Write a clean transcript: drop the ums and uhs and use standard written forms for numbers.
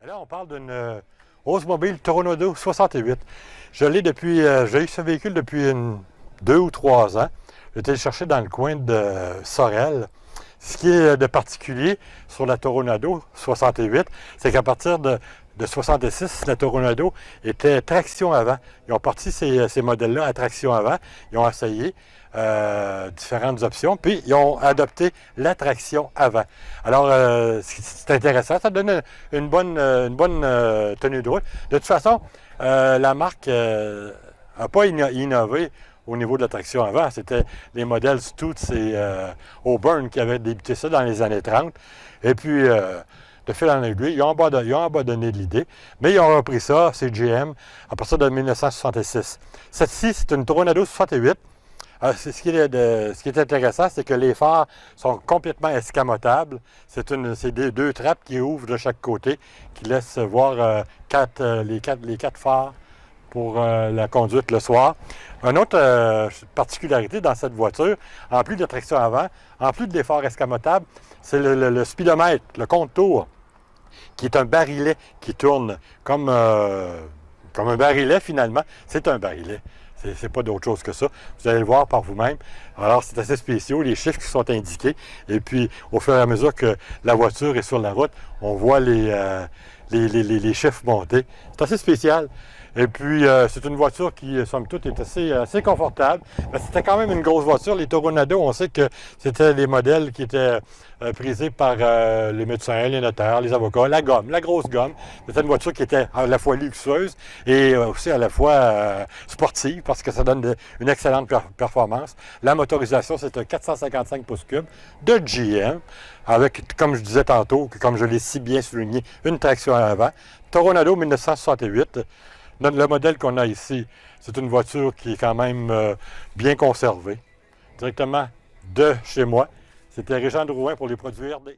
Et là, on parle d'une Oldsmobile Toronado 68. Je l'ai depuis, j'ai eu ce véhicule depuis 2 ou 3 ans. J'ai été le chercher dans le coin de Sorel. Ce qui est de particulier sur la Toronado 68, c'est qu'à partir de 66, la Toronado était traction avant. Ils ont parti ces modèles-là à traction avant. Ils ont essayé différentes options, puis ils ont adopté la traction avant. Alors, c'est intéressant. Ça donne une bonne tenue de route. De toute façon, la marque n'a pas innové au niveau de la traction avant. C'était les modèles Stutz et Auburn qui avaient débuté ça dans les années 30. Et puis, de fil en aiguille, ils ont abandonné l'idée, mais ils ont repris ça, c'est GM, à partir de 1966. Cette-ci, c'est une Toronado 68. Ce qui est intéressant, c'est que les phares sont complètement escamotables. C'est deux trappes qui ouvrent de chaque côté, qui laissent voir les quatre phares pour la conduite le soir. Une autre particularité dans cette voiture, en plus de la traction avant, en plus des phares escamotables, c'est le speedomètre, le compte-tour, qui est un barillet qui tourne comme un barillet finalement. C'est un barillet. C'est pas d'autre chose que ça. Vous allez le voir par vous-même. Alors, c'est assez spécial, les chiffres qui sont indiqués. Et puis, au fur et à mesure que la voiture est sur la route, on voit les chiffres monter. C'est assez spécial. Et puis, c'est une voiture qui, somme toute, est assez confortable. Mais c'était quand même une grosse voiture. Les Toronado, on sait que c'était des modèles qui étaient prisés par les médecins, les notaires, les avocats, la gomme, la grosse gomme. C'était une voiture qui était à la fois luxueuse et aussi à la fois sportive parce que ça donne une excellente performance. La motorisation, c'est un 455 pouces cubes de GM avec, comme je disais tantôt, comme je l'ai si bien souligné, une traction à l'avant. Toronado 1968. Le modèle qu'on a ici, c'est une voiture qui est quand même bien conservée. Directement de chez moi. C'était Régent Drouin pour les produits RD.